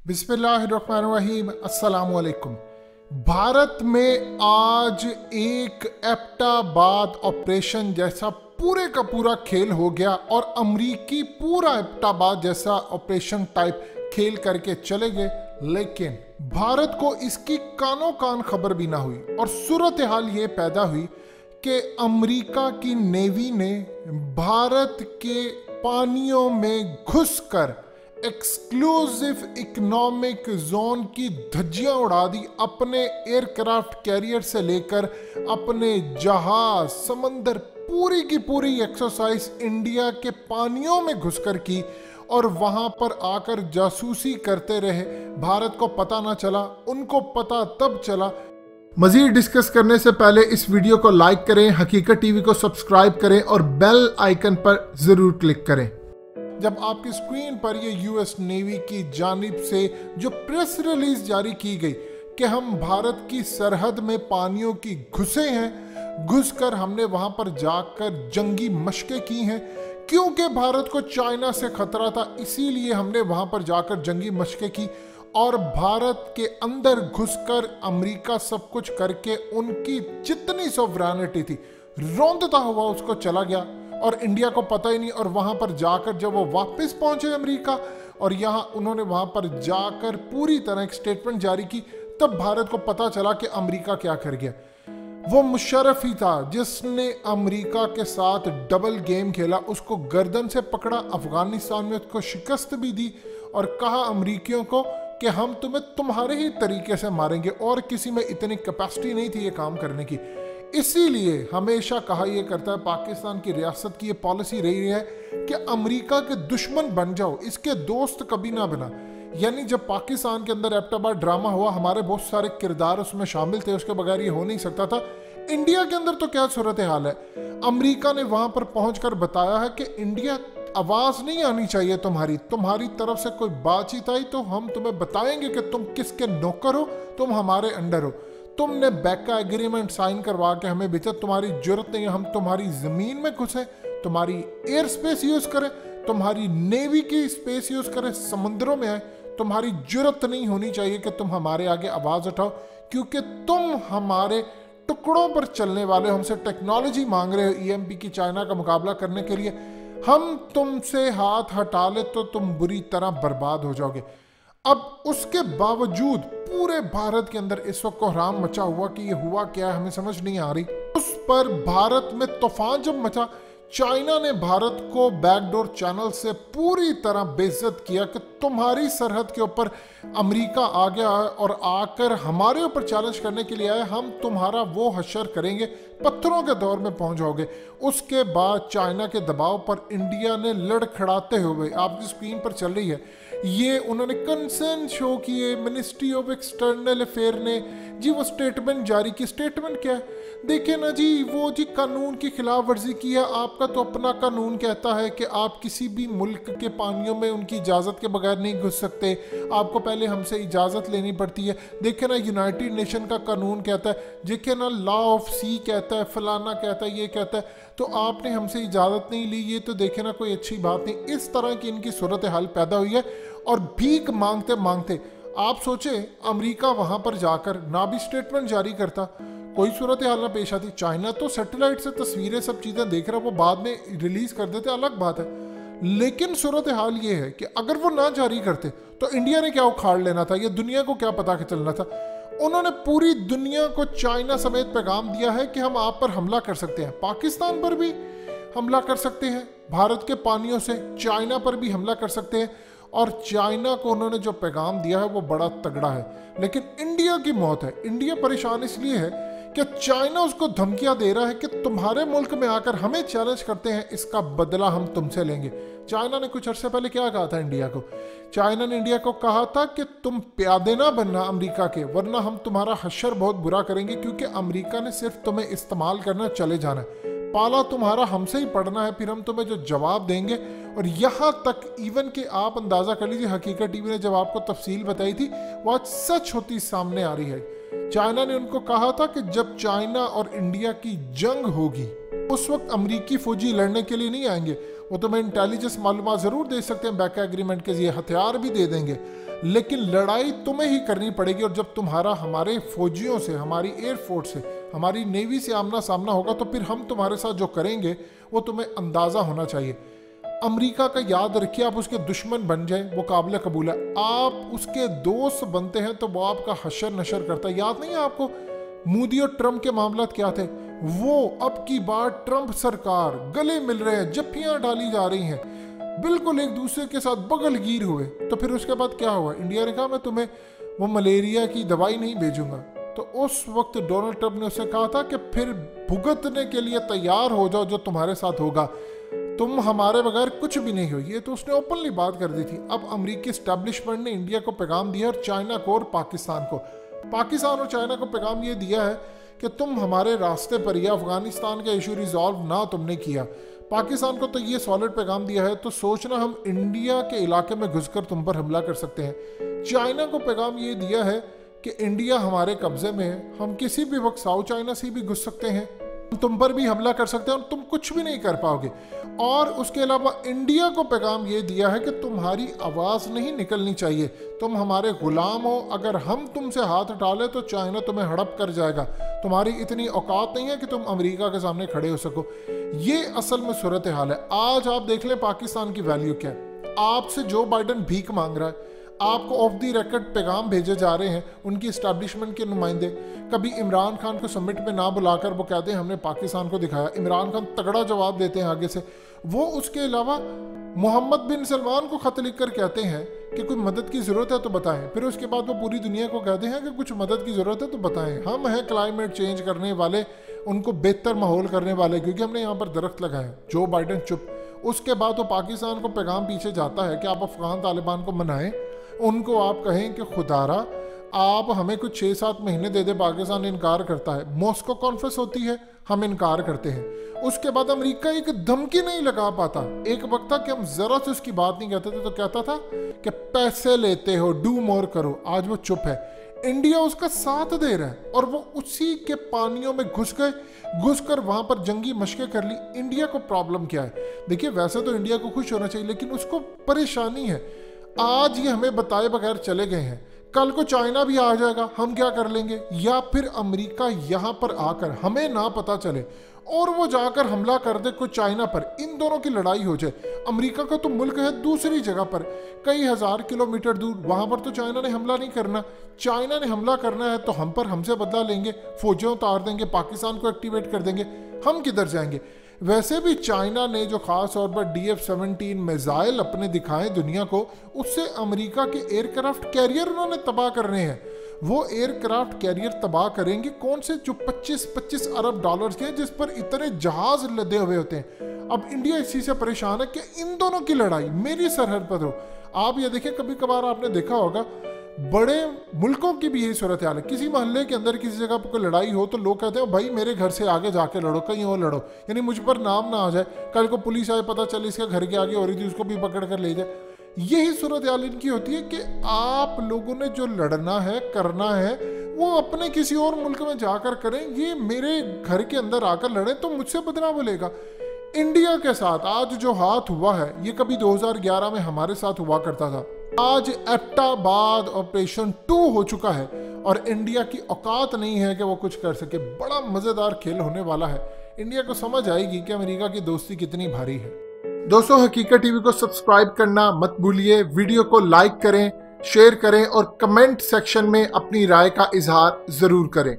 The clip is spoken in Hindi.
बिस्मिल्लाहिर्रहमानिर्रहीम, अस्सलामुअलैकुम। भारत में आज एक एबटाबाद ऑपरेशन जैसा पूरे का पूरा खेल हो गया और अमरीकी पूरा एबटाबाद जैसा ऑपरेशन टाइप खेल करके चले गए, लेकिन भारत को इसकी कानों कान खबर भी ना हुई और सूरत हाल ये पैदा हुई कि अमरीका की नेवी ने भारत के पानियों में घुसकर एक्सक्लूसिव इकोनॉमिक जोन की धज्जियां उड़ा दी। अपने एयरक्राफ्ट कैरियर से लेकर अपने जहाज, समंदर, पूरी की पूरी एक्सरसाइज इंडिया के पानियों में घुसकर की और वहां पर आकर जासूसी करते रहे। भारत को पता ना चला, उनको पता तब चला। मजीद डिस्कस करने से पहले इस वीडियो को लाइक करें, हकीकत टीवी को सब्सक्राइब करें और बेल आइकन पर जरूर क्लिक करें। जब आपकी स्क्रीन पर ये यूएस नेवी की जानिब से जो प्रेस रिलीज जारी की गई कि हम भारत की सरहद में पानियों की घुसे हैं, घुसकर हमने वहां पर जाकर जंगी मशकें की हैं, क्योंकि भारत को चाइना से खतरा था, इसीलिए हमने वहां पर जाकर जंगी मशकें की और भारत के अंदर घुसकर अमेरिका सब कुछ करके उनकी जितनी सॉवरेनिटी थी रौंदता हुआ उसको चला गया और इंडिया को पता ही नहीं। और वहां पर जाकर जब वो वापस पहुंचे अमेरिका और यहां उन्होंने वहां पर जाकर पूरी तरह एक स्टेटमेंट जारी की, तब भारत को पता चला कि अमेरिका क्या कर गया। वो मुशर्रफ ही था जिसने अमेरिका के साथ डबल गेम खेला, उसको गर्दन से पकड़ा, अफगानिस्तान में उसको शिकस्त भी दी और कहा अमेरिकियों को कि हम तुम्हें तुम्हारे ही तरीके से मारेंगे और किसी में इतनी कैपेसिटी नहीं थी ये काम करने की। इसीलिए हमेशा कहा यह करता है, पाकिस्तान की रियासत की ये पॉलिसी रही है कि अमेरिका के दुश्मन बन जाओ, इसके दोस्त कभी ना बना। यानी जब पाकिस्तान के अंदर एबटाबाद ड्रामा हुआ, हमारे बहुत सारे किरदार उसमें शामिल थे, उसके बगैर ये हो नहीं सकता था। इंडिया के अंदर तो क्या सूरत हाल है, अमेरिका ने वहां पर पहुंचकर बताया है कि इंडिया आवाज नहीं आनी चाहिए तुम्हारी तरफ से कोई बातचीत आई तो हम तुम्हें बताएंगे कि तुम किसके नौकर हो, तुम हमारे अंडर हो। तुमने बैका एग्रीमेंट साइन करवा के हमें बेचा, तुम्हारी जरूरत नहीं है हम तुम्हारी जमीन में घुसे, तुम्हारी एयर स्पेस यूज करें, तुम्हारी नेवी की स्पेस यूज करें, समुद्रों में आए, तुम्हारी जरूरत नहीं होनी चाहिए कि तुम हमारे आगे आवाज उठाओ, क्योंकि तुम हमारे टुकड़ों पर चलने वाले, हमसे टेक्नोलॉजी मांग रहे हो ईएमपी की चाइना का मुकाबला करने के लिए। हम तुमसे हाथ हटा ले तो तुम बुरी तरह बर्बाद हो जाओगे। अब उसके बावजूद पूरे भारत के अंदर इस वक्त कोहराम मचा हुआ कि ये हुआ क्या है हमें समझ नहीं आ रही। उस पर भारत में तूफान जब मचा, चाइना ने भारत को बैकडोर चैनल से पूरी तरह बेइज्जत किया कि तुम्हारी सरहद के ऊपर अमेरिका आ गया है और आकर हमारे ऊपर चैलेंज करने के लिए आए, हम तुम्हारा वो हशर करेंगे, पत्थरों के दौर में पहुंच जाओगे। उसके बाद चाइना के दबाव पर इंडिया ने लड़खड़ाते हुए, आपकी स्क्रीन पर चल रही है, ये उन्होंने कंसर्न शो किए। मिनिस्ट्री ऑफ एक्सटर्नल अफेयर ने जी वो स्टेटमेंट जारी की। स्टेटमेंट क्या है, देखिए ना जी, वो जी कानून की खिलाफ वर्जी की है। आपका तो अपना कानून कहता है कि आप किसी भी मुल्क के पानियों में उनकी इजाज़त के बगैर नहीं घुस सकते, आपको पहले हमसे इजाज़त लेनी पड़ती है। देखिए ना यूनाइटेड नेशन का कानून कहता है, देखिए ना लॉ ऑफ सी कहता है, फलाना कहता है, ये कहता है, तो आपने हमसे इजाज़त नहीं ली, ये तो देखे ना कोई अच्छी बात नहीं। इस तरह की इनकी सूरत हाल पैदा हुई है और भीख मांगते मांगते आप सोचे अमेरिका वहां पर जाकर ना भी स्टेटमेंट जारी करता, कोई सूरत हाल ना पेश आती। चाइना तो सैटेलाइट से तस्वीरें सब चीज़ें देख रहा, वो बाद में रिलीज कर देते, अलग बात है। लेकिन सूरत हाल ये है कि अगर वो ना जारी करते तो इंडिया ने क्या उखाड़ लेना था, ये दुनिया को क्या पता कि चलना था। उन्होंने पूरी दुनिया को चाइना समेत पैगाम दिया है कि हम आप पर हमला कर सकते हैं, पाकिस्तान पर भी हमला कर सकते हैं, भारत के पानियों से चाइना पर भी हमला कर सकते हैं। और चाइना को उन्होंने जो पैगाम दिया है वो बड़ा तगड़ा है। लेकिन इंडिया की मौत है। इंडिया परेशान इसलिए है कि चाइना उसको धमकियां दे रहा है कि तुम्हारे मुल्क में आकर हमें चैलेंज करते हैं, इसका बदला हम तुमसे लेंगे। चाइना ने कुछ अरसे पहले क्या कहा था इंडिया को, चाइना ने इंडिया को कहा था कि तुम प्यादे ना बनना अमेरिका के, वरना हम तुम्हारा हशर बहुत बुरा करेंगे, क्योंकि अमेरिका ने सिर्फ तुम्हें इस्तेमाल करना, चले जाना है, पाला तुम्हारा हमसे ही पड़ना है, फिर हम तुम्हें जो जवाब देंगे। और यहाँ तक इवन कि आप अंदाज़ा कर लीजिए, हकीकत टीवी ने जब आपको तफसील बताई थी वो आज सच होती सामने आ रही है। चाइना ने उनको कहा था कि जब चाइना और इंडिया की जंग होगी उस वक्त अमरीकी फौजी लड़ने के लिए नहीं आएंगे, वो तुम्हें इंटेलिजेंस मालूमात ज़रूर दे सकते हैं बैका एग्रीमेंट के लिए, हथियार भी दे देंगे, लेकिन लड़ाई तुम्हें ही करनी पड़ेगी। और जब तुम्हारा हमारे फौजियों से, हमारी एयरफोर्स से, हमारी नेवी से आमना सामना होगा तो फिर हम तुम्हारे साथ जो करेंगे वो तुम्हें अंदाजा होना चाहिए। अमेरिका का याद रखिए, आप उसके दुश्मन बन जाए वो काबिल कबूल है, आप उसके दोस्त बनते हैं तो वो आपका हशर नशर करता है। याद नहीं है आपको मोदी और ट्रंप के मामला क्या थे? वो अब की बार ट्रंप सरकार गले मिल रहे हैं, जफ्फियां डाली जा रही हैं, बिल्कुल एक दूसरे के साथ बगलगीर हुए। तो फिर उसके बाद क्या हुआ? इंडिया ने कहा मैं तुम्हें वो मलेरिया की दवाई नहीं भेजूंगा। तो उस वक्त डोनाल्ड ट्रंप ने उससे कहा था कि फिर भुगतने के लिए तैयार हो जाओ जो तुम्हारे साथ होगा, तुम हमारे बगैर कुछ भी नहीं हो। ये तो उसने ओपनली बात कर दी थी। अब अमेरिकी एस्टैब्लिशमेंट ने इंडिया को पैगाम दिया और चाइना को और पाकिस्तान और चाइना को पैगाम ये दिया है कि तुम हमारे रास्ते पर, यह अफगानिस्तान का इशू रिजॉल्व ना तुमने किया। पाकिस्तान को तो ये सॉलिड पैगाम दिया है तो सोचना हम इंडिया के इलाके में घुसकर तुम पर हमला कर सकते हैं। चाइना को पैगाम ये दिया है कि इंडिया हमारे कब्जे में है, हम किसी भी वक्त साउथ चाइना से भी घुस सकते हैं, तुम पर भी हमला कर सकते हैं और तुम कुछ भी नहीं कर पाओगे। और उसके अलावा इंडिया को पैगाम ये दिया है कि तुम्हारी आवाज़ नहीं निकलनी चाहिए, तुम हमारे गुलाम हो, अगर हम तुमसे हाथ उठा ले तो चाइना तुम्हें हड़प कर जाएगा, तुम्हारी इतनी औकात नहीं है कि तुम अमेरिका के सामने खड़े हो सको। ये असल में सूरत हाल है। आज आप देख लें पाकिस्तान की वैल्यू क्या है। आपसे जो बाइडन भीख मांग रहा है, आपको ऑफ द रिकॉर्ड पैगाम भेजे जा रहे हैं उनकी एस्टैब्लिशमेंट के नुमाइंदे। कभी इमरान खान को समिट में ना बुलाकर वो कहते हैं हमने पाकिस्तान को दिखाया, इमरान खान तगड़ा जवाब देते हैं आगे से। वो उसके अलावा मोहम्मद बिन सलमान को खत लिख कर कहते हैं कि कोई मदद की ज़रूरत है तो बताएं, फिर उसके बाद वो पूरी दुनिया को कहते हैं कि कुछ मदद की ज़रूरत है तो बताएं। हम हैं क्लाइमेट चेंज करने वाले, उनको बेहतर माहौल करने वाले, क्योंकि हमने यहाँ पर दरख्त लगाए। जो बाइडन चुप। उसके बाद वो पाकिस्तान को पैगाम पीछे जाता है कि आप अफगान तालिबान को मनाएं, उनको आप कहें कि खुदारा आप हमें कुछ 6-7 महीने दे दे। पाकिस्तान इनकार करता है। मॉस्को कॉन्फ्रेंस होती है, हम इनकार करते हैं। उसके बाद अमेरिका एक धमकी नहीं लगा पाता। एक वक्त था कि हम जरा से उसकी बात नहीं कहते थे तो कहता था कि पैसे लेते हो, डू मोर करो। आज वो चुप है। इंडिया उसका साथ दे रहा है और वो उसी के पानियों में घुसकर वहां पर जंगी मशकें कर ली। इंडिया को प्रॉब्लम क्या है? देखिए वैसे तो इंडिया को खुश होना चाहिए, लेकिन उसको परेशानी है। आज ये हमें बताए बगैर चले गए हैं, कल को चाइना भी आ जाएगा, हम क्या कर लेंगे? या फिर अमेरिका यहाँ पर आकर हमें ना पता चले और वो जाकर हमला कर दे कोई चाइना पर, इन दोनों की लड़ाई हो जाए। अमेरिका का तो मुल्क है दूसरी जगह पर, कई हजार किलोमीटर दूर, वहां पर तो चाइना ने हमला नहीं करना। चाइना ने हमला करना है तो हम पर हमसे बदला लेंगे, फौजें उतार देंगे, पाकिस्तान को एक्टिवेट कर देंगे, हम किधर जाएंगे? वैसे भी चाइना ने जो खास तौर पर DF-17 मिसाइल अपने दिखाए दुनिया को, उससे अमेरिका के एयरक्राफ्ट कैरियर उन्होंने तबाह करने हैं। वो एयरक्राफ्ट कैरियर तबाह करेंगे कौन से? जो 25-25 अरब डॉलर्स के हैं, जिस पर इतने जहाज लदे हुए होते हैं। अब इंडिया इसी से परेशान है कि इन दोनों की लड़ाई मेरी सरहद पर हो। आप ये देखें, कभी कभार आपने देखा होगा बड़े मुल्कों की भी यही सूरत हाल है। किसी मोहल्ले के अंदर किसी जगह पर कोई लड़ाई हो तो लोग कहते हैं भाई मेरे घर से आगे जाके लड़ो, कहीं और लड़ो, यानी मुझ पर नाम ना आ जाए, कल को पुलिस आए पता चले इसके घर के आगे हो रही थी, उसको भी पकड़ कर ले जाए। यही सूरत हाल इनकी होती है कि आप लोगों ने जो लड़ना है, करना है, वो अपने किसी और मुल्क में जाकर करें। ये मेरे घर के अंदर आकर लड़े तो मुझसे बदनाम बोलेगा। इंडिया के साथ आज जो हाथ हुआ है ये कभी 2011 में हमारे साथ हुआ करता था। आज एबटाबाद ऑपरेशन 2 हो चुका है और इंडिया की औकात नहीं है कि वो कुछ कर सके। बड़ा मजेदार खेल होने वाला है। इंडिया को समझ आएगी कि अमेरिका की दोस्ती कितनी भारी है। दोस्तों, हकीकत टीवी को सब्सक्राइब करना मत भूलिए, वीडियो को लाइक करें, शेयर करें और कमेंट सेक्शन में अपनी राय का इजहार जरूर करें।